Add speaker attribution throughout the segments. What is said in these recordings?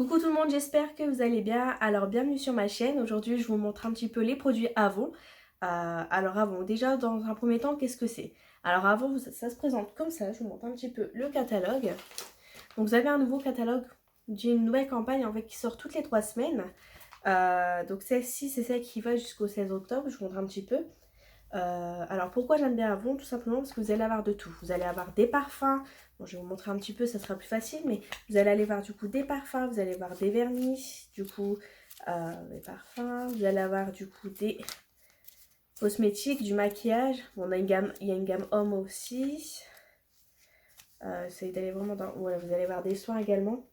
Speaker 1: Coucou tout le monde, j'espère que vous allez bien. Alors bienvenue sur ma chaîne. Aujourd'hui je vous montre un petit peu les produits Avon. Alors Avon, déjà dans un premier temps, qu'est-ce que c'est? Alors Avon, ça se présente comme ça. Je vous montre un petit peu le catalogue. Donc vous avez un nouveau catalogue d'une nouvelle campagne en fait qui sort toutes les 3 semaines. Donc celle-ci, c'est celle qui va jusqu'au 16 octobre. Je vous montre un petit peu. Alors pourquoi j'aime bien Avon? Tout simplement parce que vous allez avoir de tout. Vous allez avoir des parfums. Bon, je vais vous montrer un petit peu, ça sera plus facile, mais vous allez aller voir du coup des parfums, vous allez voir des vernis, du coup des parfums, vous allez avoir du coup des cosmétiques, du maquillage. Bon, on a une gamme, il y a une gamme homme aussi. Essayez d'aller vraiment dans. Voilà, vous allez voir des soins également,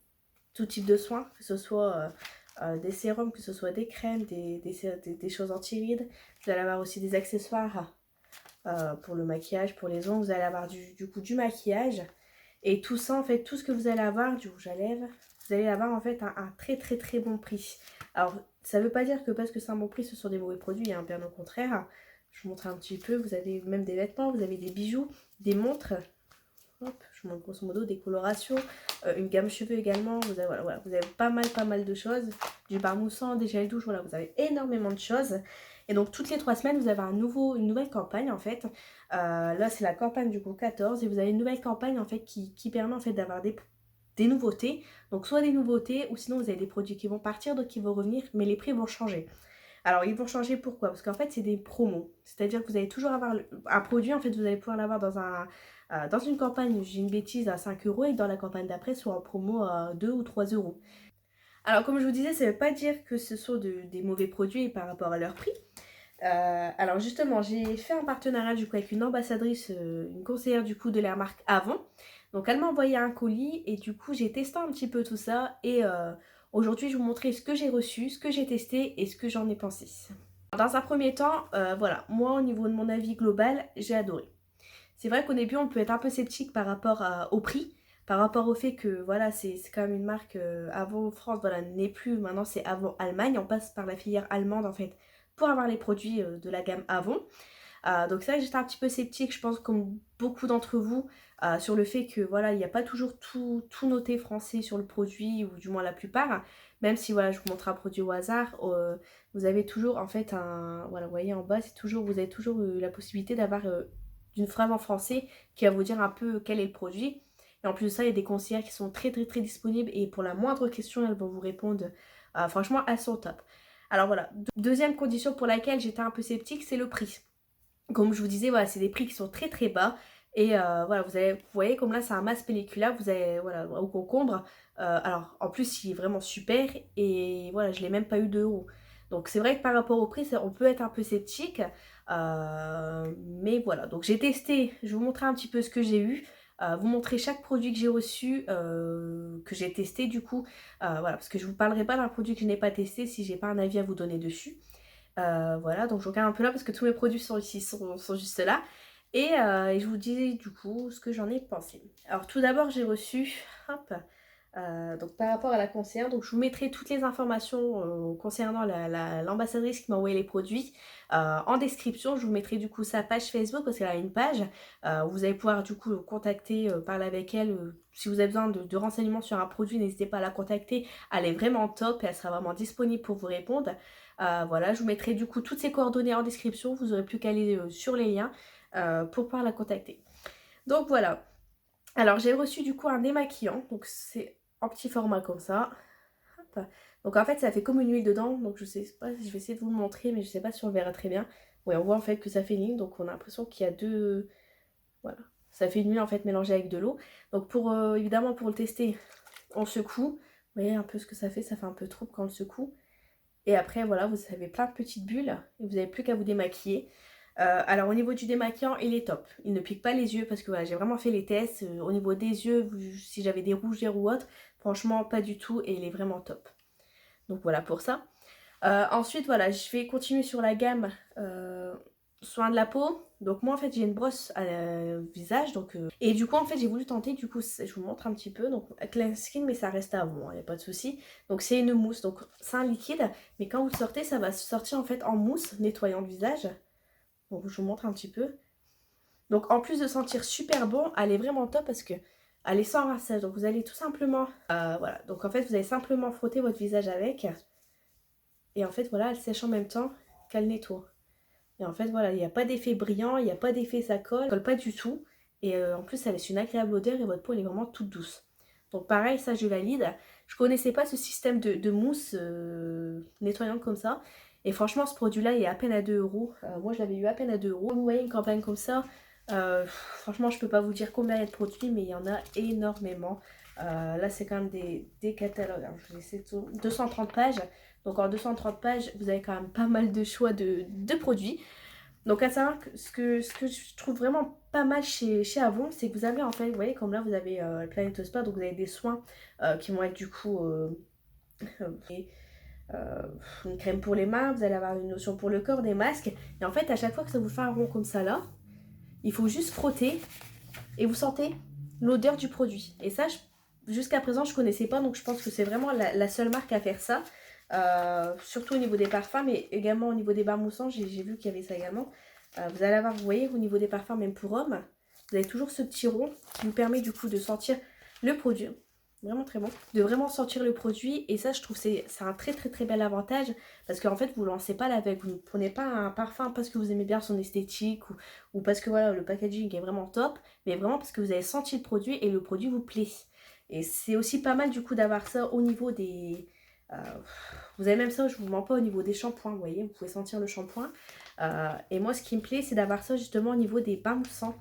Speaker 1: tout type de soins, que ce soit des sérums, que ce soit des crèmes, des choses anti-rides. Vous allez avoir aussi des accessoires pour le maquillage, pour les ongles. Vous allez avoir du coup du maquillage. Et tout ça, en fait, tout ce que vous allez avoir, du rouge à lèvres, vous allez avoir en fait un très très très bon prix. Alors, ça ne veut pas dire que parce que c'est un bon prix, ce sont des mauvais produits, hein, bien au contraire. Je vous montre un petit peu, vous avez même des vêtements, vous avez des bijoux, des montres. Hop, je vous montre grosso modo des colorations, une gamme cheveux également. Vous avez, voilà, vous avez pas mal de choses. Du bar moussant, des gels douche, voilà, vous avez énormément de choses. Et donc toutes les 3 semaines, vous avez une nouvelle campagne en fait. Là, c'est la campagne du coup 14 et vous avez une nouvelle campagne en fait qui permet en fait d'avoir des nouveautés. Donc soit des nouveautés ou sinon vous avez des produits qui vont partir, donc qui vont revenir, mais les prix vont changer. Alors ils vont changer pourquoi? Parce qu'en fait c'est des promos. C'est-à-dire que vous allez toujours avoir un produit, en fait vous allez pouvoir l'avoir dans une campagne, j'ai une bêtise, à 5 euros et dans la campagne d'après soit en promo à 2 ou 3 euros. Alors comme je vous disais, ça ne veut pas dire que ce sont des mauvais produits par rapport à leur prix. Alors justement, j'ai fait un partenariat du coup avec une ambassadrice, une conseillère du coup de la marque Avon. Donc elle m'a envoyé un colis et du coup j'ai testé un petit peu tout ça et aujourd'hui je vais vous montrer ce que j'ai reçu, ce que j'ai testé et ce que j'en ai pensé. Dans un premier temps, voilà, moi au niveau de mon avis global, j'ai adoré. C'est vrai qu'au début on peut être un peu sceptique par rapport au prix, par rapport au fait que voilà, c'est quand même une marque Avon France, voilà, n'est plus, maintenant c'est Avon Allemagne, on passe par la filière allemande en fait pour avoir les produits de la gamme Avon. Donc c'est vrai que j'étais un petit peu sceptique, je pense comme beaucoup d'entre vous, sur le fait que voilà, il n'y a pas toujours tout noté français sur le produit, ou du moins la plupart. Même si voilà, je vous montre un produit au hasard, vous avez toujours en fait voilà, vous voyez en bas, c'est toujours, vous avez toujours la possibilité d'avoir une phrase en français qui va vous dire un peu quel est le produit. Et en plus de ça, il y a des conseillères qui sont très très très disponibles et pour la moindre question, elles vont vous répondre. Franchement, elles sont top. Alors voilà, deuxième condition pour laquelle j'étais un peu sceptique, c'est le prix. Comme je vous disais, voilà, c'est des prix qui sont très très bas. Et voilà, vous voyez comme là c'est un masque pelliculaire, vous avez voilà, au concombre. Alors en plus il est vraiment super et voilà, je l'ai même pas eu 2 euros. Donc c'est vrai que par rapport au prix, on peut être un peu sceptique. Mais voilà, donc j'ai testé, je vais vous montrer un petit peu ce que j'ai eu. Vous montrer chaque produit que j'ai reçu, que j'ai testé du coup. Voilà, parce que je ne vous parlerai pas d'un produit que je n'ai pas testé si j'ai pas un avis à vous donner dessus. Voilà, donc je regarde un peu là parce que tous mes produits sont ici, sont juste là. Et je vous dis du coup ce que j'en ai pensé. Alors tout d'abord j'ai reçu, hop, donc par rapport à la conseillère, donc je vous mettrai toutes les informations concernant l'ambassadrice qui m'a envoyé les produits en description. Je vous mettrai du coup sa page Facebook parce qu'elle a une page où vous allez pouvoir du coup contacter, parler avec elle. Si vous avez besoin de renseignements sur un produit, n'hésitez pas à la contacter. Elle est vraiment top et elle sera vraiment disponible pour vous répondre. Voilà, je vous mettrai du coup toutes ces coordonnées en description. Vous n'aurez plus qu'à aller sur les liens pour pouvoir la contacter. Donc voilà. Alors j'ai reçu du coup un démaquillant. Donc c'est en petit format comme ça. Hop. Donc en fait ça fait comme une huile dedans. Donc je sais pas, je vais essayer de vous le montrer, mais je sais pas si on le verra très bien. Oui, on voit en fait que ça fait une ligne. Donc on a l'impression qu'il y a deux. Voilà. Ça fait une huile en fait mélangée avec de l'eau. Donc pour évidemment pour le tester, on secoue. Vous voyez un peu ce que ça fait un peu trouble quand on le secoue. Et après, voilà, vous avez plein de petites bulles et vous n'avez plus qu'à vous démaquiller. Alors au niveau du démaquillant, il est top. Il ne pique pas les yeux parce que voilà, j'ai vraiment fait les tests. Au niveau des yeux, si j'avais des rougeurs ou autre, franchement pas du tout et il est vraiment top. Donc voilà pour ça. Ensuite, voilà, je vais continuer sur la gamme soins de la peau. Donc moi en fait j'ai une brosse à visage et du coup en fait j'ai voulu tenter, du coup je vous montre un petit peu, donc Clean Skin, mais ça reste à vous, il n'y a pas de souci. Donc c'est une mousse, donc c'est un liquide, mais quand vous le sortez ça va sortir en fait en mousse nettoyant le visage. Donc je vous montre un petit peu. Donc en plus de sentir super bon, elle est vraiment top parce que Elle est sans rinçage, donc vous allez tout simplement, voilà, donc en fait vous allez simplement frotter votre visage avec, et en fait voilà, elle sèche en même temps qu'elle nettoie. Et en fait voilà, il n'y a pas d'effet brillant, il n'y a pas d'effet ça colle pas du tout, et en plus ça laisse une agréable odeur et votre peau elle est vraiment toute douce. Donc pareil, ça je valide. Je connaissais pas ce système de mousse nettoyante comme ça. Et franchement, ce produit-là, il est à peine à 2 euros. Moi, je l'avais eu à peine à 2 euros. Vous voyez une campagne comme ça, franchement, je peux pas vous dire combien il y a de produits, mais il y en a énormément. Là, c'est quand même des catalogues. Alors, je vais essayer de 230 pages. Donc, en 230 pages, vous avez quand même pas mal de choix de produits. Donc à savoir que ce que je trouve vraiment pas mal chez Avon, c'est que vous avez en fait, vous voyez comme là vous avez le Planet Spa, donc vous avez des soins qui vont être du coup et, euh, une crème pour les mains, vous allez avoir une lotion pour le corps, des masques. Et en fait à chaque fois que ça vous fait un rond comme ça là, il faut juste frotter et vous sentez l'odeur du produit. Et ça, jusqu'à présent je connaissais pas, donc je pense que c'est vraiment la seule marque à faire ça. Surtout au niveau des parfums, mais également au niveau des bars moussants, j'ai vu qu'il y avait ça également. Vous allez avoir, vous voyez, au niveau des parfums, même pour hommes, vous avez toujours ce petit rond qui vous permet du coup de sentir le produit. Vraiment très bon. De vraiment sentir le produit. Et ça, je trouve c'est un très très très bel avantage. Parce qu'en fait, vous ne lancez pas l'avec. Vous ne prenez pas un parfum parce que vous aimez bien son esthétique ou parce que voilà, le packaging est vraiment top. Mais vraiment parce que vous avez senti le produit et le produit vous plaît. Et c'est aussi pas mal du coup d'avoir ça au niveau des... vous avez même ça, je vous mens pas, au niveau des shampoings, vous voyez, vous pouvez sentir le shampoing. Et moi, ce qui me plaît, c'est d'avoir ça justement au niveau des bains moussants.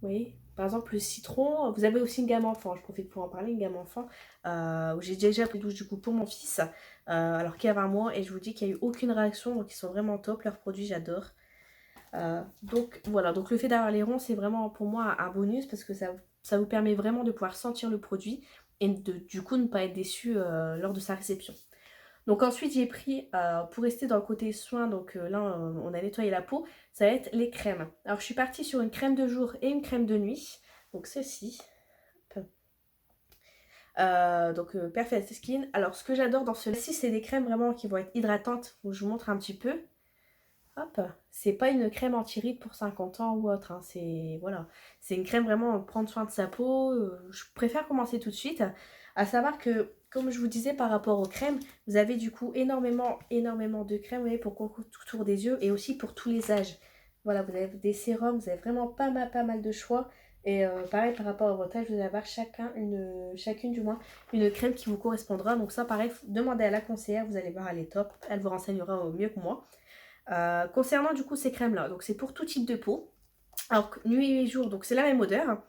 Speaker 1: Vous voyez, par exemple, le citron. Vous avez aussi une gamme enfant, je profite pour en parler, une gamme enfant, où j'ai déjà pris douche du coup pour mon fils, alors qu'il y avait un mois, et je vous dis qu'il n'y a eu aucune réaction, donc ils sont vraiment top, leurs produits, j'adore. Donc voilà, donc le fait d'avoir les ronds, c'est vraiment pour moi un bonus, parce que ça vous permet vraiment de pouvoir sentir le produit, et du coup ne pas être déçu lors de sa réception. Donc ensuite j'ai pris, pour rester dans le côté soin, donc là on a nettoyé la peau, ça va être les crèmes. Alors je suis partie sur une crème de jour et une crème de nuit, donc ceci. Perfect Skin. Alors ce que j'adore dans celle-ci, c'est des crèmes vraiment qui vont être hydratantes, donc je vous montre un petit peu. Hop, c'est pas une crème anti-rides pour 50 ans ou autre, hein. C'est voilà, c'est une crème vraiment prendre soin de sa peau. Je préfère commencer tout de suite. À savoir que, comme je vous disais par rapport aux crèmes, vous avez du coup énormément de crèmes, vous voyez, pour autour des yeux et aussi pour tous les âges. Voilà, vous avez des sérums, vous avez vraiment pas mal de choix. Et pareil par rapport à votre âge, vous allez avoir chacune du moins une crème qui vous correspondra. Donc ça pareil, demandez à la conseillère, vous allez voir, elle est top, elle vous renseignera au mieux que moi. Concernant du coup ces crèmes là, donc c'est pour tout type de peau. Alors nuit et jour, donc c'est la même odeur.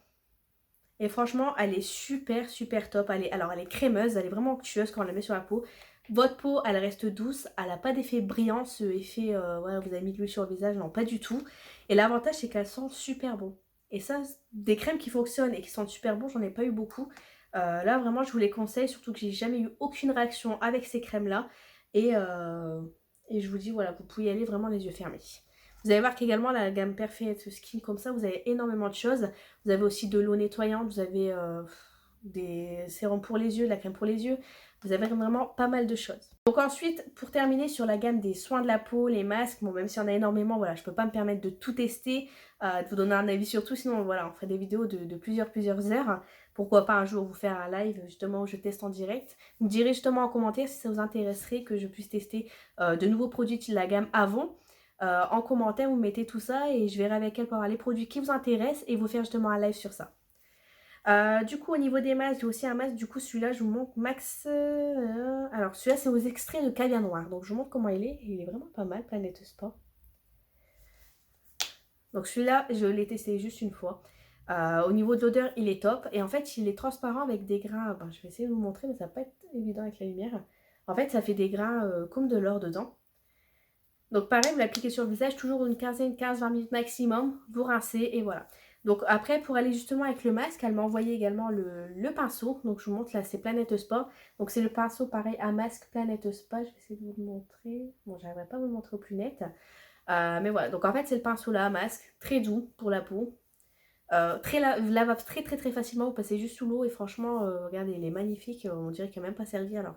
Speaker 1: Et franchement, elle est super top. Elle est crémeuse, elle est vraiment onctueuse quand on la met sur la peau. Votre peau, elle reste douce, elle n'a pas d'effet brillant, ce effet, voilà, vous avez mis de l'huile sur le visage, non, pas du tout. Et l'avantage, c'est qu'elles sentent super bon. Et ça, des crèmes qui fonctionnent et qui sentent super bon, j'en ai pas eu beaucoup. Là, vraiment, je vous les conseille, surtout que j'ai jamais eu aucune réaction avec ces crèmes-là. Et, euh, et je vous dis, voilà, vous pouvez y aller vraiment les yeux fermés. Vous allez voir qu'également, la gamme Perfect Skin, comme ça, vous avez énormément de choses. Vous avez aussi de l'eau nettoyante, vous avez des sérums pour les yeux, de la crème pour les yeux. Vous avez vraiment pas mal de choses. Donc ensuite, pour terminer sur la gamme des soins de la peau, les masques, bon même si on a énormément, voilà, je peux pas me permettre de tout tester, de vous donner un avis sur tout, sinon voilà, on ferait des vidéos de plusieurs heures. Pourquoi pas un jour vous faire un live justement où je teste en direct. Vous me direz justement en commentaire si ça vous intéresserait que je puisse tester de nouveaux produits de la gamme Avon. En commentaire, vous mettez tout ça et je verrai avec elle pour avoir les produits qui vous intéressent et vous faire justement un live sur ça. Du coup, au niveau des masques, j'ai aussi un masque. Du coup, celui-là, je vous montre Max. Alors, celui-là, c'est aux extraits de caviar noir. Donc, je vous montre comment il est. Il est vraiment pas mal, Planète Sport. Donc, celui-là, je l'ai testé juste une fois. Au niveau de l'odeur, il est top. Et en fait, il est transparent avec des grains. Ben, je vais essayer de vous montrer, mais ça va pas être évident avec la lumière. En fait, ça fait des grains comme de l'or dedans. Donc pareil, vous l'appliquez sur le visage, toujours une quinzaine, 15-20 minutes maximum, vous rincez et voilà. Donc après, pour aller justement avec le masque, elle m'a envoyé également le pinceau. Donc je vous montre là, c'est Planète Spa. Donc c'est le pinceau pareil à masque Planète Spa. Je vais essayer de vous le montrer. Bon, j'arriverai pas à vous le montrer au plus net. Mais voilà, donc en fait c'est le pinceau là à masque, très doux pour la peau. Très lavable très facilement, vous passez juste sous l'eau et franchement, regardez, il est magnifique. On dirait qu'il n'a même pas servi alors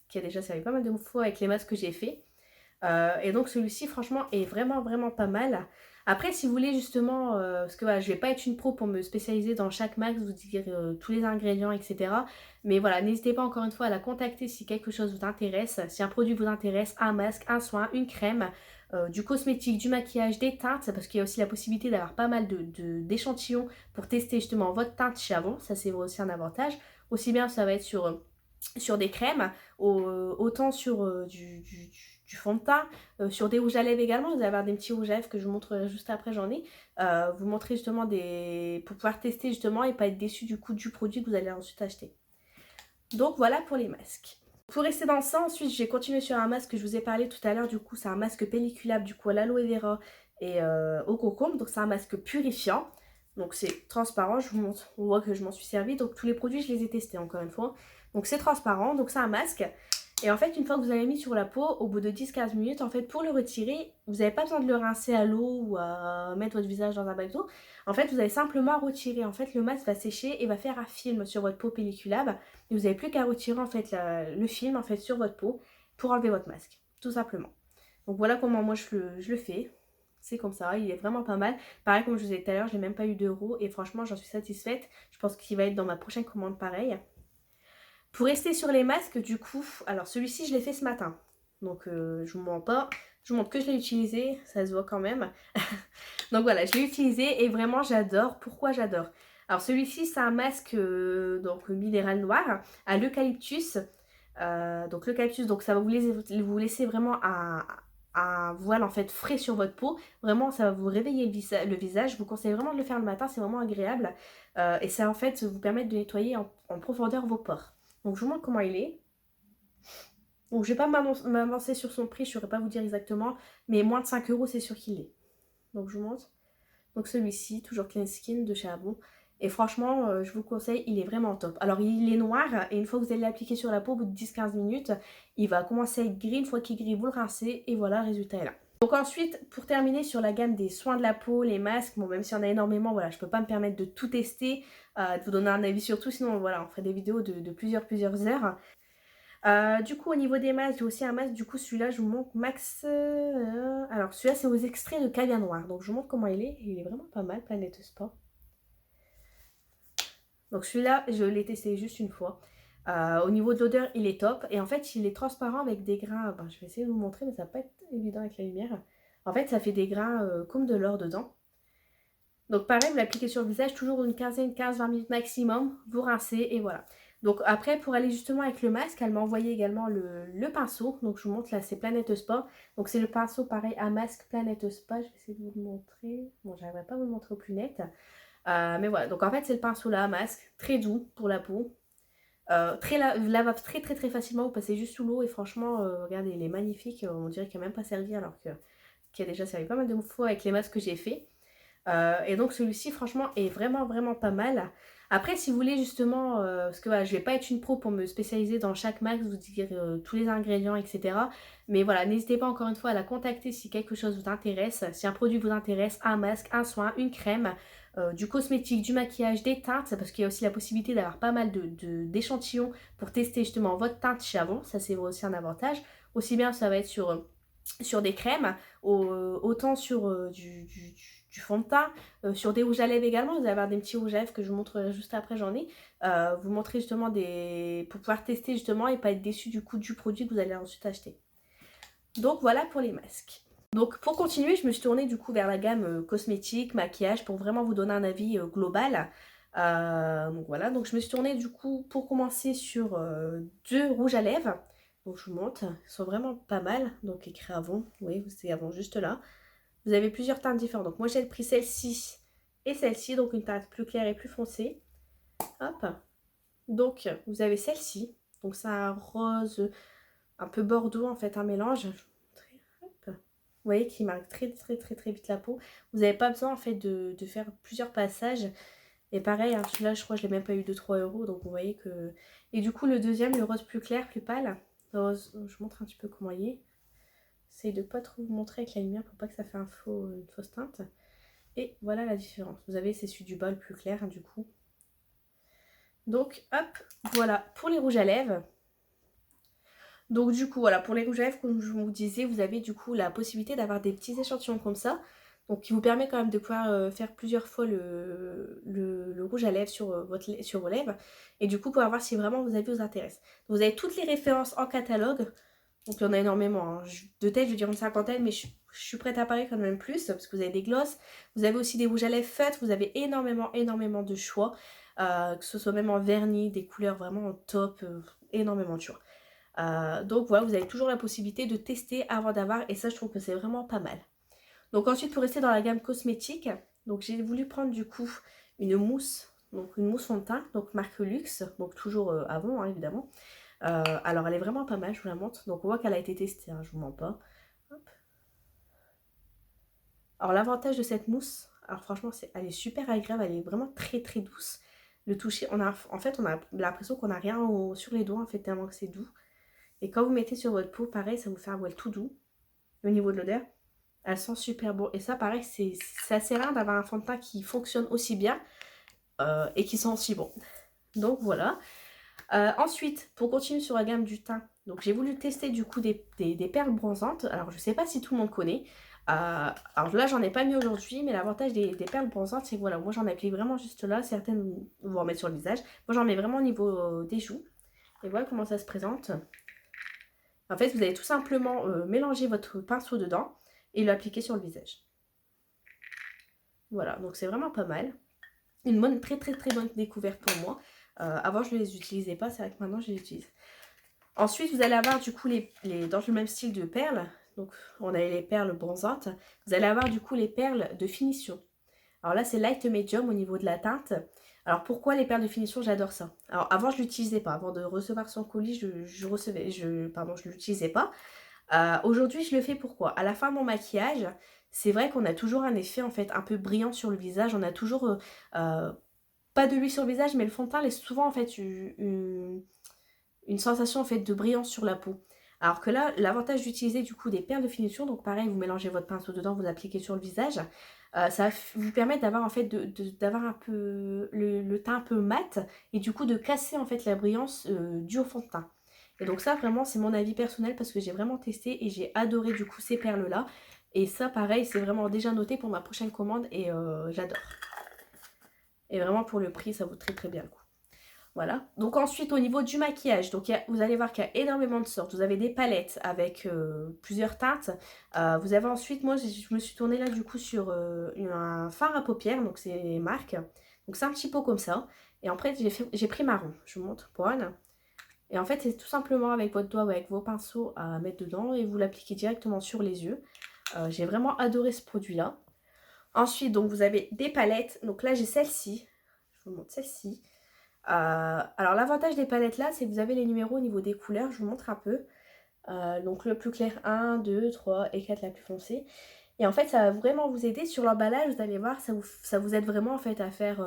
Speaker 1: qu'il a déjà servi pas mal de fois avec les masques que j'ai fait. Et donc celui-ci franchement est vraiment pas mal. Après, si vous voulez justement, parce que voilà, je vais pas être une pro pour me spécialiser dans chaque max, vous dire tous les ingrédients, etc. Mais voilà, n'hésitez pas encore une fois à la contacter si quelque chose vous intéresse, si un produit vous intéresse, un masque, un soin, une crème, du cosmétique, du maquillage, des teintes, parce qu'il y a aussi la possibilité d'avoir pas mal d'échantillons pour tester justement votre teinte chez Avon, ça c'est aussi un avantage. Aussi bien ça va être sur des crèmes, autant sur du fond de teint, sur des rouges à lèvres également. Vous allez avoir des petits rouges à lèvres que je vous montrerai juste après, j'en ai. Vous montrer justement pour pouvoir tester justement et pas être déçu du coût du produit que vous allez ensuite acheter. Donc voilà pour les masques. Pour rester dans ça, ensuite j'ai continué sur un masque que je vous ai parlé tout à l'heure. Du coup c'est un masque pelliculable du coup à l'aloe vera et au concombre. Donc c'est un masque purifiant. Donc c'est transparent, je vous montre, on voit que je m'en suis servi. Donc tous les produits je les ai testés encore une fois. Donc c'est transparent, donc c'est un masque. Et en fait, une fois que vous avez mis sur la peau, au bout de 10-15 minutes, en fait, pour le retirer, vous n'avez pas besoin de le rincer à l'eau ou à mettre votre visage dans un bac d'eau. En fait, vous allez simplement retirer. En fait, le masque va sécher et va faire un film sur votre peau pelliculable. Et vous n'avez plus qu'à retirer en fait le film en fait sur votre peau pour enlever votre masque, tout simplement. Donc voilà comment moi je le fais. C'est comme ça, il est vraiment pas mal. Pareil, comme je vous ai dit tout à l'heure, je n'ai même pas eu d'euros et franchement, j'en suis satisfaite. Je pense qu'il va être dans ma prochaine commande pareil. Pour rester sur les masques, du coup, alors celui-ci, je l'ai fait ce matin. Donc, je vous mens pas. Je vous montre que je l'ai utilisé, ça se voit quand même. Donc voilà, je l'ai utilisé et vraiment j'adore. Pourquoi j'adore? Alors celui-ci, c'est un masque donc minéral noir à l'eucalyptus. Donc l'eucalyptus, donc ça va vous laisser vraiment un voile en fait frais sur votre peau. Vraiment, ça va vous réveiller le visage. Je vous conseille vraiment de le faire le matin, c'est vraiment agréable. Et ça en fait vous permettre de nettoyer en profondeur vos pores. Donc je vous montre comment il est. Donc je ne vais pas m'avancer sur son prix, je ne saurais pas vous dire exactement, mais moins de 5 euros c'est sûr qu'il est. Donc je vous montre. Donc celui-ci, toujours Clean Skin de chez Avon. Et franchement, je vous conseille, il est vraiment top. Alors il est noir et une fois que vous allez l'appliquer sur la peau, au bout de 10-15 minutes, il va commencer à être gris. Une fois qu'il est gris, vous le rincez et voilà, le résultat est là. Donc ensuite, pour terminer sur la gamme des soins de la peau, les masques, bon même si on a énormément, voilà, je peux pas me permettre de tout tester, de vous donner un avis sur tout, sinon voilà, on ferait des vidéos de plusieurs heures. Du coup, au niveau des masques, j'ai aussi un masque. Du coup, celui-là, je vous montre Max. Alors, celui-là, c'est aux extraits de caviar noir. Donc, je vous montre comment il est. Il est vraiment pas mal, Planète Sport. Donc, celui-là, je l'ai testé juste une fois. Au niveau de l'odeur, il est top. Et en fait, il est transparent avec des grains. Ben, je vais essayer de vous montrer, mais ça va pas être évident avec la lumière. En fait, ça fait des grains comme de l'or dedans. Donc, pareil, vous l'appliquez sur le visage, toujours une 15-20 minutes maximum. Vous rincez et voilà. Donc après, pour aller justement avec le masque, elle m'a envoyé également le pinceau. Donc je vous montre là, c'est Planète Spa. Donc c'est le pinceau pareil à masque Planète Spa. Je vais essayer de vous le montrer. Bon, j'arriverai pas à vous le montrer au plus net. Mais voilà, donc en fait c'est le pinceau là à masque, très doux pour la peau. Très lavable très facilement. Vous passez juste sous l'eau et franchement, regardez, il est magnifique. On dirait qu'il n'a même pas servi alors qu'il a déjà servi pas mal de fois avec les masques que j'ai fait. Et donc celui-ci franchement est vraiment pas mal. Après si vous voulez justement, parce que voilà, je vais pas être une pro pour me spécialiser dans chaque max, vous dire tous les ingrédients etc. Mais voilà, n'hésitez pas encore une fois à la contacter si quelque chose vous intéresse, si un produit vous intéresse, un masque, un soin, une crème, du cosmétique, du maquillage, des teintes, parce qu'il y a aussi la possibilité d'avoir pas mal d'échantillons pour tester justement votre teinte chez Avon, ça c'est aussi un avantage. Aussi bien ça va être sur des crèmes, autant sur du fond de teint, sur des rouges à lèvres également. Vous allez avoir des petits rouges à lèvres que je vous montrerai juste après, j'en ai. Vous montrer justement pour pouvoir tester justement et pas être déçu du coût du produit que vous allez ensuite acheter. Donc voilà pour les masques. Donc pour continuer, je me suis tournée du coup vers la gamme cosmétique, maquillage pour vraiment vous donner un avis global. Donc voilà, donc je me suis tournée du coup pour commencer sur deux rouges à lèvres. Donc je vous montre, ils sont vraiment pas mal. Donc écrit Avon, oui, c'est Avon juste là. Vous avez plusieurs teintes différentes. Donc moi j'ai pris celle-ci et celle-ci, donc une teinte plus claire et plus foncée. Hop. Donc vous avez celle-ci. Donc c'est un rose un peu bordeaux en fait, un mélange. Hop. Vous voyez qui marque très vite la peau. Vous n'avez pas besoin en fait de faire plusieurs passages. Et pareil, hein, celui-là je crois que je l'ai même pas eu de 3 euros. Donc vous voyez que... Et du coup le deuxième, le rose plus clair, plus pâle. Rose, je vous montre un petit peu comment il est. J'essaye de pas trop vous montrer avec la lumière pour pas que ça fait une fausse teinte. Et voilà la différence. Vous avez, c'est celui du bas le plus clair hein, du coup. Donc hop, voilà pour les rouges à lèvres. Donc du coup voilà, pour les rouges à lèvres, comme je vous disais, vous avez du coup la possibilité d'avoir des petits échantillons comme ça. Donc qui vous permet quand même de pouvoir faire plusieurs fois le rouge à lèvres sur, sur vos lèvres. Et du coup, pour voir si vraiment vos avis vous intéressent. Donc, vous avez toutes les références en catalogue. Donc il y en a énormément. Hein. De tête, je vais dire une cinquantaine, mais je suis prête à parler quand même plus. Parce que vous avez des glosses. Vous avez aussi des rouges à lèvres feutres. Vous avez énormément de choix. Que ce soit même en vernis, des couleurs vraiment top. Énormément de choix. Donc voilà, vous avez toujours la possibilité de tester avant d'avoir. Et ça, je trouve que c'est vraiment pas mal. Donc ensuite, pour rester dans la gamme cosmétique, donc j'ai voulu prendre du coup une mousse. Donc une mousse fond de teint, donc marque Luxe. Donc toujours Avon, hein, évidemment. Alors elle est vraiment pas mal, je vous la montre. Donc on voit qu'elle a été testée, hein, je vous mens pas. Hop. Alors l'avantage de cette mousse, alors franchement elle est super agréable, elle est vraiment très douce. Le toucher, en fait on a l'impression qu'on n'a rien sur les doigts en fait tellement que c'est doux. Et quand vous mettez sur votre peau, pareil, ça vous fait un voile tout doux au niveau de l'odeur. Elle sent super bon. Et ça pareil, c'est assez rare d'avoir un fond de teint qui fonctionne aussi bien et qui sent aussi bon. Donc voilà. Ensuite, pour continuer sur la gamme du teint, donc j'ai voulu tester du coup des perles bronzantes. Alors je sais pas si tout le monde connaît. Alors là j'en ai pas mis aujourd'hui, mais l'avantage des perles bronzantes c'est que voilà, moi j'en applique vraiment juste là, certaines vous en mettre sur le visage. Moi j'en mets vraiment au niveau des joues. Et voilà comment ça se présente. En fait vous allez tout simplement mélanger votre pinceau dedans et l'appliquer sur le visage. Voilà, donc c'est vraiment pas mal. Une bonne, très bonne découverte pour moi. Avant je ne les utilisais pas, c'est vrai que maintenant je les utilise. Ensuite, vous allez avoir du coup dans le même style de perles. Donc, on a les perles bronzantes. Vous allez avoir du coup les perles de finition. Alors là, c'est light medium au niveau de la teinte. Alors, pourquoi les perles de finition? J'adore ça. Alors, avant, je ne l'utilisais pas. Avant de recevoir son colis, je l'utilisais pas. Aujourd'hui, je le fais pourquoi? À la fin de mon maquillage, c'est vrai qu'on a toujours un effet en fait un peu brillant sur le visage. On a toujours pas de l'huile sur le visage, mais le fond de teint laisse souvent en fait une sensation en fait de brillance sur la peau. Alors que là, l'avantage d'utiliser du coup des perles de finition, donc pareil, vous mélangez votre pinceau dedans, vous appliquez sur le visage, ça va vous permettre d'avoir en fait d'avoir un peu le teint un peu mat et du coup de casser en fait la brillance du fond de teint. Et donc ça vraiment c'est mon avis personnel parce que j'ai vraiment testé et j'ai adoré du coup ces perles là. Et ça pareil c'est vraiment déjà noté pour ma prochaine commande et j'adore. Et vraiment pour le prix ça vaut très bien le coup. Voilà. Donc ensuite au niveau du maquillage, donc vous allez voir qu'il y a énormément de sortes. Vous avez des palettes avec plusieurs teintes. Vous avez ensuite, moi je me suis tournée là du coup sur un fard à paupières, donc c'est marque. Donc c'est un petit pot comme ça. Et après j'ai pris marron, je vous montre pour Anne. Et en fait c'est tout simplement avec votre doigt ou avec vos pinceaux à mettre dedans et vous l'appliquez directement sur les yeux. J'ai vraiment adoré ce produit là. Ensuite donc vous avez des palettes, donc là j'ai celle-ci. Je vous montre celle-ci. Alors l'avantage des palettes là, c'est que vous avez les numéros au niveau des couleurs, je vous montre un peu. Donc le plus clair 1, 2, 3 et 4 la plus foncée. Et en fait ça va vraiment vous aider sur l'emballage, vous allez voir, ça vous aide vraiment en fait à faire,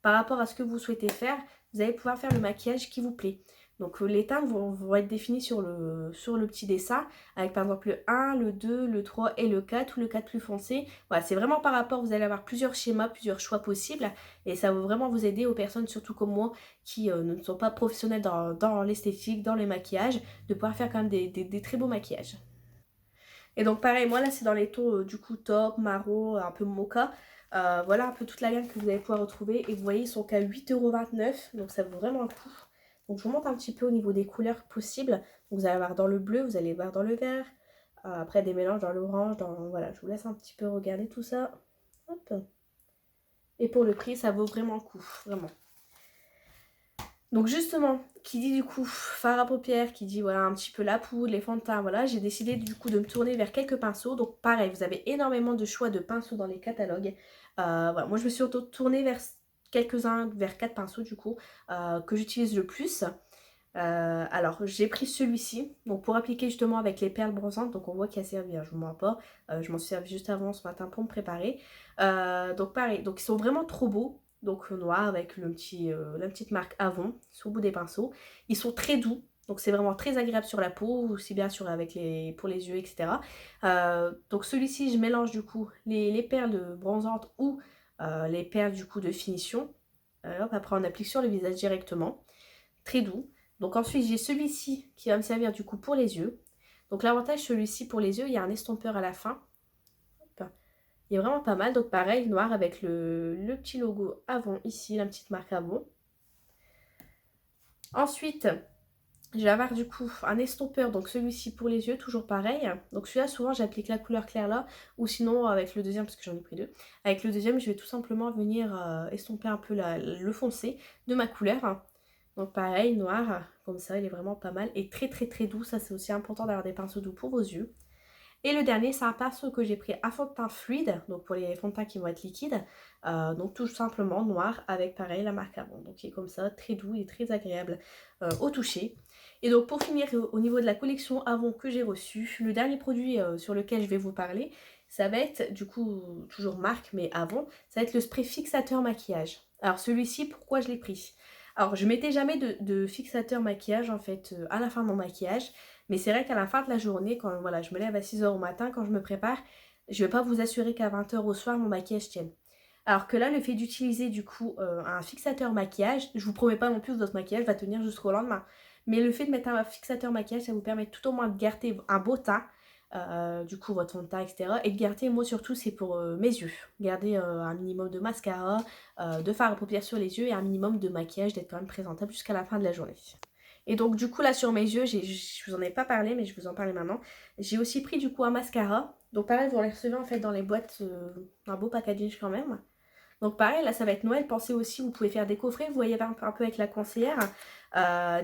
Speaker 1: par rapport à ce que vous souhaitez faire, vous allez pouvoir faire le maquillage qui vous plaît. Donc les teintes vont être définies sur le petit dessin, avec par exemple le 1, le 2, le 3 et le 4, ou le 4 plus foncé. Voilà, c'est vraiment par rapport, vous allez avoir plusieurs schémas, plusieurs choix possibles, et ça va vraiment vous aider aux personnes, surtout comme moi, qui ne sont pas professionnelles dans l'esthétique, dans les maquillages, de pouvoir faire quand même des très beaux maquillages. Et donc pareil, moi là c'est dans les tons du coup taupe, marron, un peu mocha. Voilà un peu toute la gamme que vous allez pouvoir retrouver. Et vous voyez, ils sont qu'à 8,29 €, donc ça vaut vraiment le coup. Donc je vous montre un petit peu au niveau des couleurs possibles. Donc, vous allez avoir dans le bleu, vous allez voir dans le vert. Après des mélanges dans l'orange, voilà, je vous laisse un petit peu regarder tout ça. Hop. Et pour le prix, ça vaut vraiment le coup, vraiment. Donc justement, qui dit du coup fard à paupières, qui dit voilà un petit peu la poudre, les fonds de teint, voilà, j'ai décidé du coup de me tourner vers quelques pinceaux. Donc pareil, vous avez énormément de choix de pinceaux dans les catalogues. Voilà, moi je me suis tournée vers quelques-uns, vers 4 pinceaux du coup, que j'utilise le plus. Alors j'ai pris celui-ci, donc pour appliquer justement avec les perles bronzantes, donc on voit qu'il a servi, hein, je vous mens pas, je m'en suis servi juste avant ce matin pour me préparer. Donc pareil, donc ils sont vraiment trop beaux. Donc noir avec la petite marque Avon sur le bout des pinceaux. Ils sont très doux, donc c'est vraiment très agréable sur la peau, aussi bien sûr pour les yeux, etc. Donc celui-ci, je mélange du coup les perles bronzantes ou les perles du coup de finition. Hop, après on applique sur le visage directement. Très doux. Donc ensuite j'ai celui-ci qui va me servir du coup pour les yeux. Donc l'avantage celui-ci pour les yeux, il y a un estompeur à la fin. Hop. Il est vraiment pas mal. Donc pareil, noir avec le petit logo Avon ici, la petite marque Avon. Ensuite, je vais avoir du coup un estompeur, donc celui-ci pour les yeux, toujours pareil. Donc celui-là, souvent j'applique la couleur claire là, ou sinon avec le deuxième, parce que j'en ai pris deux. Avec le deuxième, je vais tout simplement venir estomper un peu le foncé de ma couleur. Donc pareil, noir, comme ça, il est vraiment pas mal. Et très très très doux, ça c'est aussi important d'avoir des pinceaux doux pour vos yeux. Et le dernier, c'est un pinceau que j'ai pris à fond de teint fluide, donc pour les fonds de teint qui vont être liquides. Donc tout simplement noir avec pareil la marque Avon. Donc il est comme ça, très doux et très agréable au toucher. Et donc pour finir au niveau de la collection Avon que j'ai reçue, le dernier produit sur lequel je vais vous parler, ça va être du coup toujours marque mais Avon, ça va être le spray fixateur maquillage. Alors celui-ci, pourquoi je l'ai pris? Alors je mettais jamais de fixateur maquillage en fait à la fin de mon maquillage. Mais c'est vrai qu'à la fin de la journée, quand voilà, je me lève à 6 h au matin, quand je me prépare, je ne vais pas vous assurer qu'à 20 h au soir, mon maquillage tienne. Alors que là, le fait d'utiliser du coup un fixateur maquillage, je vous promets pas non plus que votre maquillage va tenir jusqu'au lendemain. Mais le fait de mettre un fixateur maquillage, ça vous permet tout au moins de garder un beau teint, du coup votre fond de teint, etc. Et de garder, moi surtout, c'est pour mes yeux. Garder un minimum de mascara, de fard à paupières sur les yeux et un minimum de maquillage, d'être quand même présentable jusqu'à la fin de la journée. Et donc du coup là sur mes yeux, je vous en ai pas parlé mais je vous en parlais maintenant. J'ai aussi pris du coup un mascara. Donc pareil, vous les recevez en fait dans les boîtes, un beau packaging quand même. Donc pareil, là ça va être Noël. Pensez aussi, vous pouvez faire des coffrets. Vous voyez un peu avec la conseillère.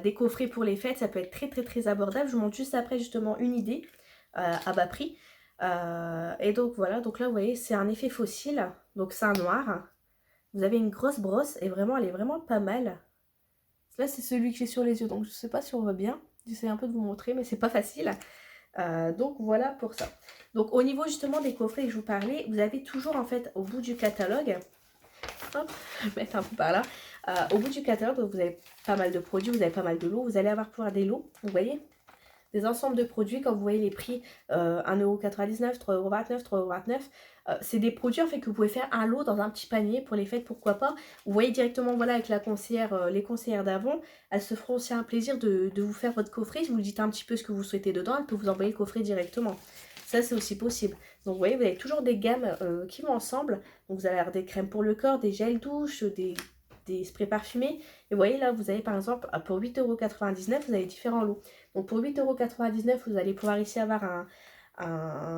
Speaker 1: Des coffrets pour les fêtes, ça peut être très très très abordable. Je vous montre juste après justement une idée à bas prix. Et donc voilà, donc là vous voyez c'est un effet fossile. Donc c'est un noir. Vous avez une grosse brosse et vraiment elle est vraiment pas mal. Là, c'est celui que j'ai sur les yeux, donc je sais pas si on voit bien. J'essaie un peu de vous montrer, mais c'est pas facile. Donc voilà pour ça. Donc au niveau justement des coffrets que je vous parlais, vous avez toujours en fait au bout du catalogue, hop, je vais mettre un peu par là. Au bout du catalogue, vous avez pas mal de produits, vous avez pas mal de lots. Vous allez avoir pouvoir des lots, vous voyez, des ensembles de produits. Quand vous voyez les prix 1,99 €, 3,29 €, 3,29 €, c'est des produits en fait que vous pouvez faire un lot dans un petit panier pour les fêtes, pourquoi pas. Vous voyez directement voilà avec la conseillère, les conseillères d'Avon, elles se feront aussi un plaisir de vous faire votre coffret. Si vous dites un petit peu ce que vous souhaitez dedans, elles peuvent vous envoyer le coffret directement. Ça c'est aussi possible. Donc vous voyez, vous avez toujours des gammes qui vont ensemble. Donc vous allez avoir des crèmes pour le corps, des gels douche, des sprays parfumés. Et vous voyez là, vous avez par exemple pour 8,99 €, vous avez différents lots. Donc pour 8,99 €, vous allez pouvoir ici avoir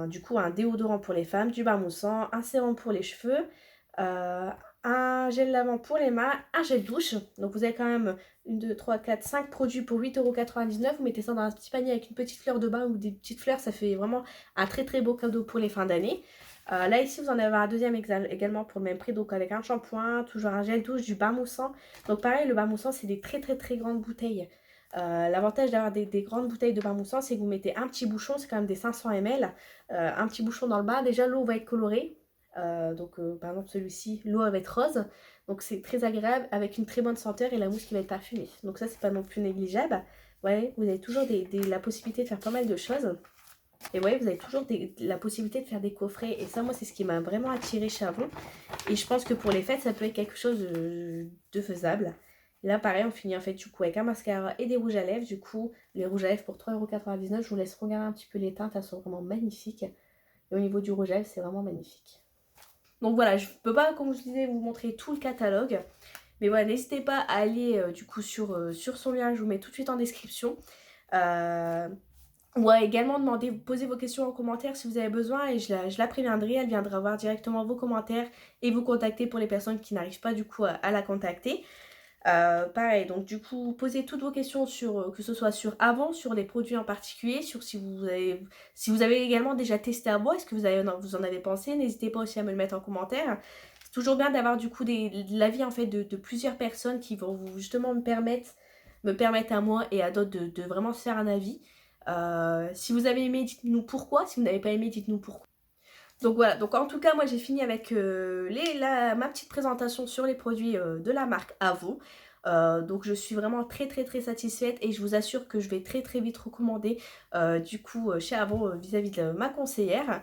Speaker 1: du coup un déodorant pour les femmes, du bain moussant, un sérum pour les cheveux, un gel lavant pour les mains, un gel douche. Donc vous avez quand même 1, 2, 3, 4, 5 produits pour 8,99 €. Vous mettez ça dans un petit panier avec une petite fleur de bain ou des petites fleurs, ça fait vraiment un très très beau cadeau pour les fins d'année. Là ici vous en avez un deuxième également pour le même prix, donc avec un shampoing, toujours un gel douche, du bain moussant. Donc pareil, le bain moussant c'est des très très très grandes bouteilles. L'avantage d'avoir des grandes bouteilles de bain moussant, c'est que vous mettez un petit bouchon, c'est quand même des 500 ml, un petit bouchon dans le bas. Déjà l'eau va être colorée, par exemple celui-ci, l'eau va être rose, donc c'est très agréable avec une très bonne senteur et la mousse qui va être parfumée. Donc ça c'est pas non plus négligeable. Ouais, vous avez toujours la possibilité de faire pas mal de choses. Et ouais, vous avez toujours la possibilité de faire des coffrets. Et ça, moi, c'est ce qui m'a vraiment attiré chez Avon. Et je pense que pour les fêtes, ça peut être quelque chose de faisable. Là, pareil, on finit en fait du coup avec un mascara et des rouges à lèvres. Du coup, les rouges à lèvres pour 3,99 €. Je vous laisse regarder un petit peu les teintes. Elles sont vraiment magnifiques. Et au niveau du rouge à lèvres, c'est vraiment magnifique. Donc voilà, je ne peux pas, comme je disais, vous montrer tout le catalogue. Mais voilà, n'hésitez pas à aller du coup sur son lien. Je vous mets tout de suite en description. Ou à également demander, poser vos questions en commentaire si vous avez besoin et je la préviendrai. Elle viendra voir directement vos commentaires et vous contacter pour les personnes qui n'arrivent pas du coup à la contacter. Pareil, donc du coup, posez toutes vos questions sur, que ce soit sur Avon, sur les produits en particulier, sur si vous avez également déjà testé à boire, est-ce que vous en avez pensé, n'hésitez pas aussi à me le mettre en commentaire. C'est toujours bien d'avoir du coup de l'avis en fait de plusieurs personnes qui vont vous justement me permettre à moi et à d'autres de vraiment se faire un avis. Si vous avez aimé, dites-nous pourquoi. Si vous n'avez pas aimé, dites-nous pourquoi. Donc voilà, donc en tout cas, moi j'ai fini avec ma petite présentation sur les produits de la marque Avon. Donc je suis vraiment très très très satisfaite et je vous assure que je vais très très vite recommander du coup chez Avon vis-à-vis de ma conseillère.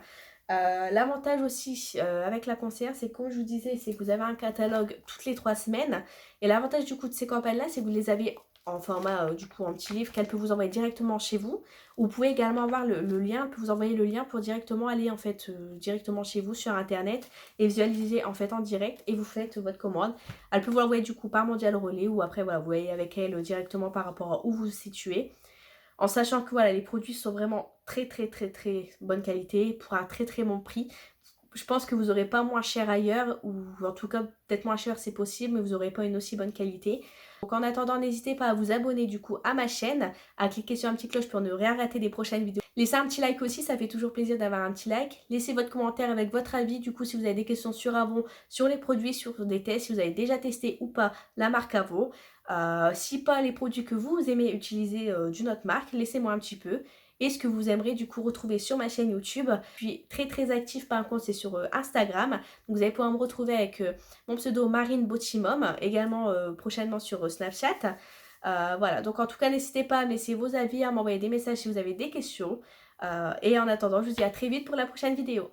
Speaker 1: L'avantage aussi avec la conseillère, c'est comme je vous disais, c'est que vous avez un catalogue toutes les 3 semaines. Et l'avantage du coup de ces campagnes-là, c'est que vous les avez en format du coup en petit livre qu'elle peut vous envoyer directement chez vous. Vous pouvez également avoir le lien, elle peut vous envoyer le lien pour directement aller en fait directement chez vous sur internet et visualiser en fait en direct et vous faites votre commande. Elle peut vous l'envoyer du coup par Mondial Relais ou après voilà vous voyez avec elle directement par rapport à où vous vous situez. En sachant que voilà les produits sont vraiment très bonne qualité pour un très bon prix. Je pense que vous n'aurez pas moins cher ailleurs, ou en tout cas peut-être moins cher c'est possible, mais vous n'aurez pas une aussi bonne qualité. Donc en attendant, n'hésitez pas à vous abonner du coup à ma chaîne, à cliquer sur un petit cloche pour ne rien rater des prochaines vidéos. Laissez un petit like aussi, ça fait toujours plaisir d'avoir un petit like. Laissez votre commentaire avec votre avis, du coup si vous avez des questions sur Avon, sur les produits, sur des tests, si vous avez déjà testé ou pas la marque Avon. Si pas les produits que vous aimez utiliser d'une autre marque, laissez-moi un petit peu et ce que vous aimeriez du coup retrouver sur ma chaîne YouTube. Je suis très active par contre, c'est sur Instagram. Donc vous allez pouvoir me retrouver avec mon pseudo Marine Botimum, également prochainement sur Snapchat. Voilà, donc en tout cas n'hésitez pas à me laisser vos avis, à m'envoyer des messages si vous avez des questions. Et en attendant, je vous dis à très vite pour la prochaine vidéo.